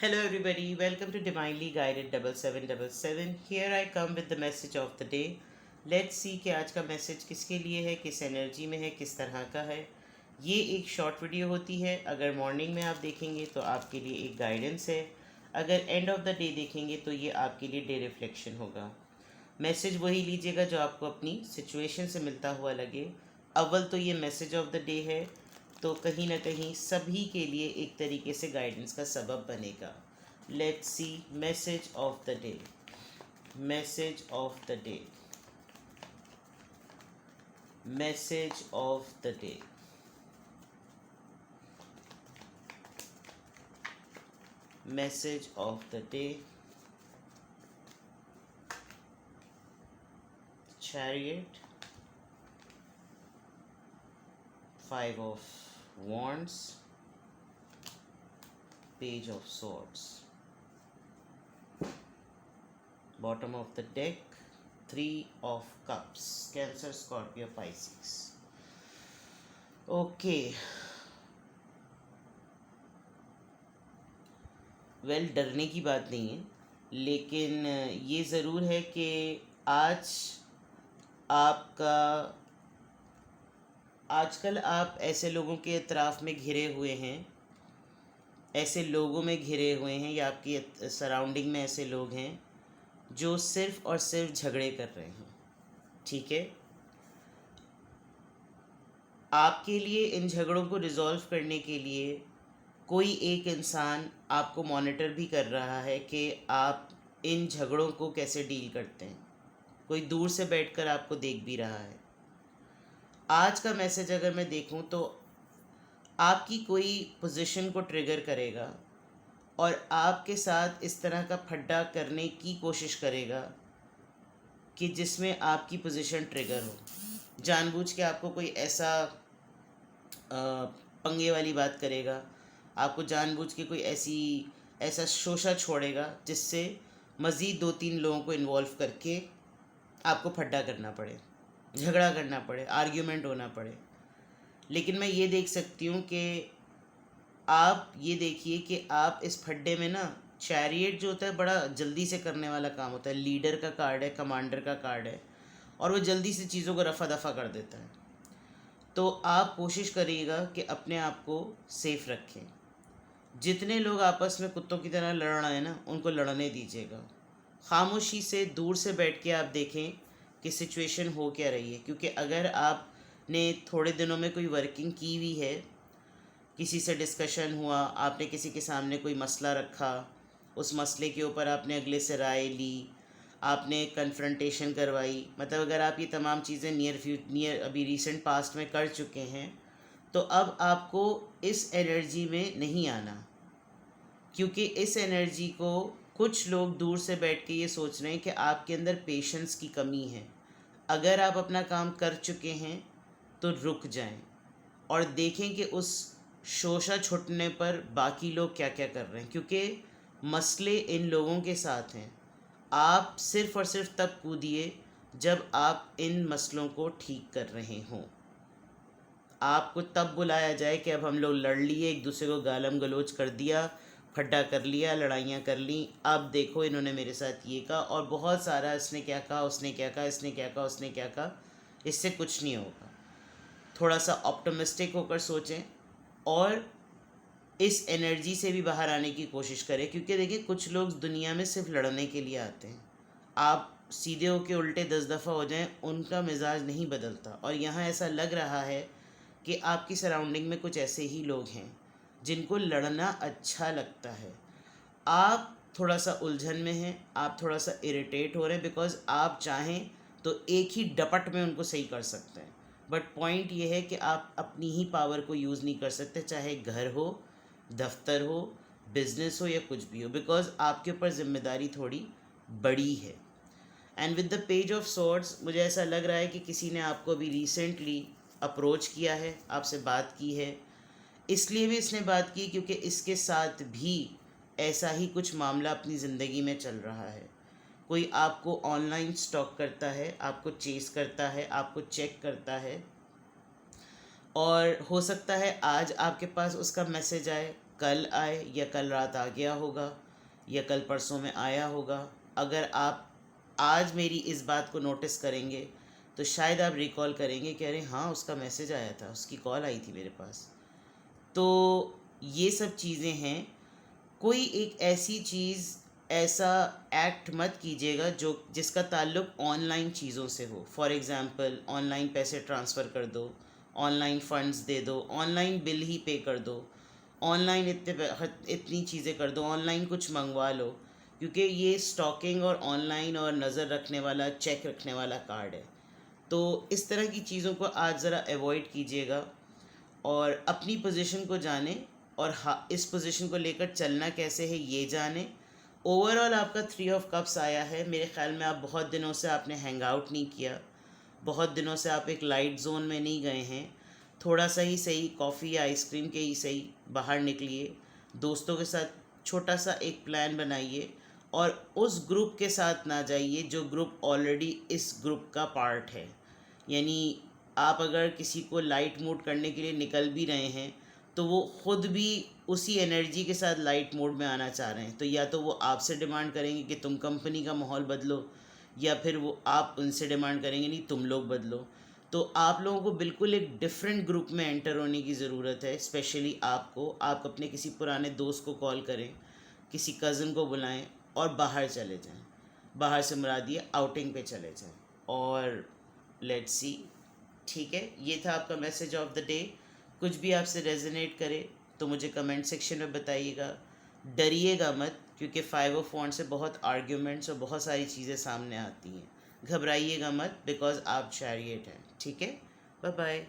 Hello, everybody. Welcome to Divinely Guided 7777. Here I come with the message of the day. Let's see कि आज का message किसके लिए है, किस एनर्जी में है, किस तरह का है. ये एक शॉर्ट वीडियो होती है. अगर मॉर्निंग में आप देखेंगे तो आपके लिए एक गाइडेंस है. अगर एंड ऑफ द डे देखेंगे तो ये आपके लिए डे रिफ्लेक्शन होगा. मैसेज वही लीजिएगा जो आपको अपनी सिचुएशन से मिलता हुआ लगे. अव्वल तो ये मैसेज ऑफ द डे है, तो कहीं ना कहीं सभी के लिए एक तरीके से गाइडेंस का सबब बनेगा. Let's see message of the day. Message of the day. Message of the day. Message of the day. Chariot, Five of Wands, Page of Swords. Bottom of the deck, Three of Cups. Cancer, Scorpio, Pisces. Okay. Well, डरने की बात नहीं है, लेकिन ये ज़रूर है कि आज आपका आजकल आप ऐसे लोगों के अतराफ़ में घिरे हुए हैं, ऐसे लोगों में घिरे हुए हैं, या आपकी सराउंडिंग में ऐसे लोग हैं जो सिर्फ़ और सिर्फ झगड़े कर रहे हैं. ठीक है, आपके लिए इन झगड़ों को रिज़ॉल्व करने के लिए कोई एक इंसान आपको मॉनिटर भी कर रहा है कि आप इन झगड़ों को कैसे डील करते हैं. कोई दूर से बैठकर आपको देख भी रहा है. आज का मैसेज अगर मैं देखूं तो आपकी कोई पोजीशन को ट्रिगर करेगा और आपके साथ इस तरह का फड्डा करने की कोशिश करेगा कि जिसमें आपकी पोजीशन ट्रिगर हो. जानबूझ के आपको कोई ऐसा पंगे वाली बात करेगा, आपको जानबूझ के कोई ऐसा शोशा छोड़ेगा जिससे मज़ीद 2-3 लोगों को इन्वॉल्व करके आपको फड्डा करना पड़े, झगड़ा करना पड़े, आर्ग्यूमेंट होना पड़े. लेकिन मैं ये देख सकती हूँ कि आप ये देखिए कि आप इस फड्डे में ना, चैरियट जो होता है बड़ा जल्दी से करने वाला काम होता है. लीडर का कार्ड है, कमांडर का कार्ड है, और वो जल्दी से चीज़ों को रफ़ा दफ़ा कर देता है. तो आप कोशिश करिएगा कि अपने आप को सेफ रखें. जितने लोग आपस में कुत्तों की तरह लड़ रहे हैं ना, उनको लड़ने दीजिएगा. खामोशी से दूर से बैठ के आप देखें कि सिचुएशन हो क्या रही है. क्योंकि अगर आपने थोड़े दिनों में कोई वर्किंग की हुई है, किसी से डिस्कशन हुआ, आपने किसी के सामने कोई मसला रखा, उस मसले के ऊपर आपने अगले से राय ली, आपने कन्फ्रंटेशन करवाई, मतलब अगर आप ये तमाम चीज़ें नियर अभी रिसेंट पास्ट में कर चुके हैं, तो अब आपको इस एनर्जी में नहीं आना. क्योंकि इस एनर्जी को कुछ लोग दूर से बैठ के ये सोच रहे हैं कि आपके अंदर पेशेंस की कमी है. अगर आप अपना काम कर चुके हैं तो रुक जाएं और देखें कि उस शोशा छुटने पर बाकी लोग क्या क्या कर रहे हैं. क्योंकि मसले इन लोगों के साथ हैं. आप सिर्फ़ और सिर्फ तब कूदिए जब आप इन मसलों को ठीक कर रहे हों. आपको तब बुलाया जाए कि अब हम लोग लड़ लिए, एक दूसरे को गालम गलोच कर दिया, फड्डा कर लिया, लड़ाइयाँ कर ली, अब देखो इन्होंने मेरे साथ ये कहा और बहुत सारा इसने क्या कहा, उसने क्या कहा, इसने क्या कहा, उसने क्या कहा. इससे कुछ नहीं होगा. थोड़ा सा ऑप्टिमिस्टिक होकर सोचें और इस एनर्जी से भी बाहर आने की कोशिश करें. क्योंकि देखिए, कुछ लोग दुनिया में सिर्फ लड़ने के लिए आते हैं. आप सीधे होके उल्टे 10 दफ़ा हो जाएं, उनका मिजाज नहीं बदलता. और यहाँ ऐसा लग रहा है कि आपकी सराउंडिंग में कुछ ऐसे ही लोग हैं जिनको लड़ना अच्छा लगता है. आप थोड़ा सा उलझन में हैं, आप थोड़ा सा इरिटेट हो रहे हैं, बिकॉज़ आप चाहें तो एक ही डपट में उनको सही कर सकते हैं. बट पॉइंट ये है कि आप अपनी ही पावर को यूज़ नहीं कर सकते, चाहे घर हो, दफ्तर हो, बिजनेस हो, या कुछ भी हो, बिकॉज़ आपके ऊपर ज़िम्मेदारी थोड़ी बड़ी है. And with the page of swords, मुझे ऐसा लग रहा है कि किसी ने आपको अभी रिसेंटली अप्रोच किया है, आपसे बात की है. इसलिए भी इसने बात की क्योंकि इसके साथ भी ऐसा ही कुछ मामला अपनी ज़िंदगी में चल रहा है. कोई आपको ऑनलाइन स्टॉक करता है, आपको चेस करता है, आपको चेक करता है, और हो सकता है आज आपके पास उसका मैसेज आए, कल आए या कल रात आ गया होगा या कल परसों में आया होगा। अगर आप आज मेरी इस बात को नोटिस करेंगे तो शायद आप रिकॉल करेंगे कि अरे हाँ, उसका मैसेज आया था, उसकी कॉल आई थी मेरे पास। तो ये सब चीज़ें हैं। कोई एक ऐसी चीज़, ऐसा एक्ट मत कीजिएगा जो जिसका ताल्लुक़ ऑनलाइन चीज़ों से हो। फॉर एग्ज़ाम्पल ऑनलाइन पैसे ट्रांसफ़र कर दो, ऑनलाइन फ़ंड्स दे दो, ऑनलाइन बिल ही पे कर दो, ऑनलाइन इतनी चीज़ें कर दो, ऑनलाइन कुछ मंगवा लो, क्योंकि ये स्टॉकिंग और ऑनलाइन और नज़र रखने वाला, चेक रखने वाला कार्ड है। तो इस तरह की चीज़ों को आज ज़रा अवॉइड कीजिएगा और अपनी पोजीशन को जानें और इस पोजीशन को लेकर चलना कैसे है ये जानें। ओवरऑल आपका 3 ऑफ कप्स आया है। मेरे ख़्याल में आप बहुत दिनों से आपने हैंग आउट नहीं किया, बहुत दिनों से आप एक लाइट जोन में नहीं गए हैं। थोड़ा सा ही सही, कॉफ़ी या आइसक्रीम के ही सही, बाहर निकलिए, दोस्तों के साथ छोटा सा एक प्लान बनाइए और उस ग्रुप के साथ ना जाइए जो ग्रुप ऑलरेडी इस ग्रुप का पार्ट है। यानी आप अगर किसी को लाइट मोड करने के लिए निकल भी रहे हैं तो वो ख़ुद भी उसी एनर्जी के साथ लाइट मोड में आना चाह रहे हैं, तो या तो वो आपसे डिमांड करेंगे कि तुम कंपनी का माहौल बदलो, या फिर वो आप उनसे डिमांड करेंगे नहीं तुम लोग बदलो। तो आप लोगों को बिल्कुल एक डिफरेंट ग्रुप में एंटर होने की ज़रूरत है। स्पेशली आपको, आप अपने किसी पुराने दोस्त को कॉल करें, किसी कज़न को बुलाएं और बाहर चले जाएं। बाहर से मुराद ये आउटिंग पे चले जाएं और लेट्स सी। ठीक है, ये था आपका मैसेज ऑफ द डे। कुछ भी आपसे रेजोनेट करे तो मुझे कमेंट सेक्शन में बताइएगा। डरिएगा मत, क्योंकि 5 ऑफ वॉन्ड से बहुत आर्ग्यूमेंट्स और बहुत सारी चीज़ें सामने आती हैं। घबराइएगा मत, बिकॉज आप चैरियट हैं। ठीक है, बाय बाय।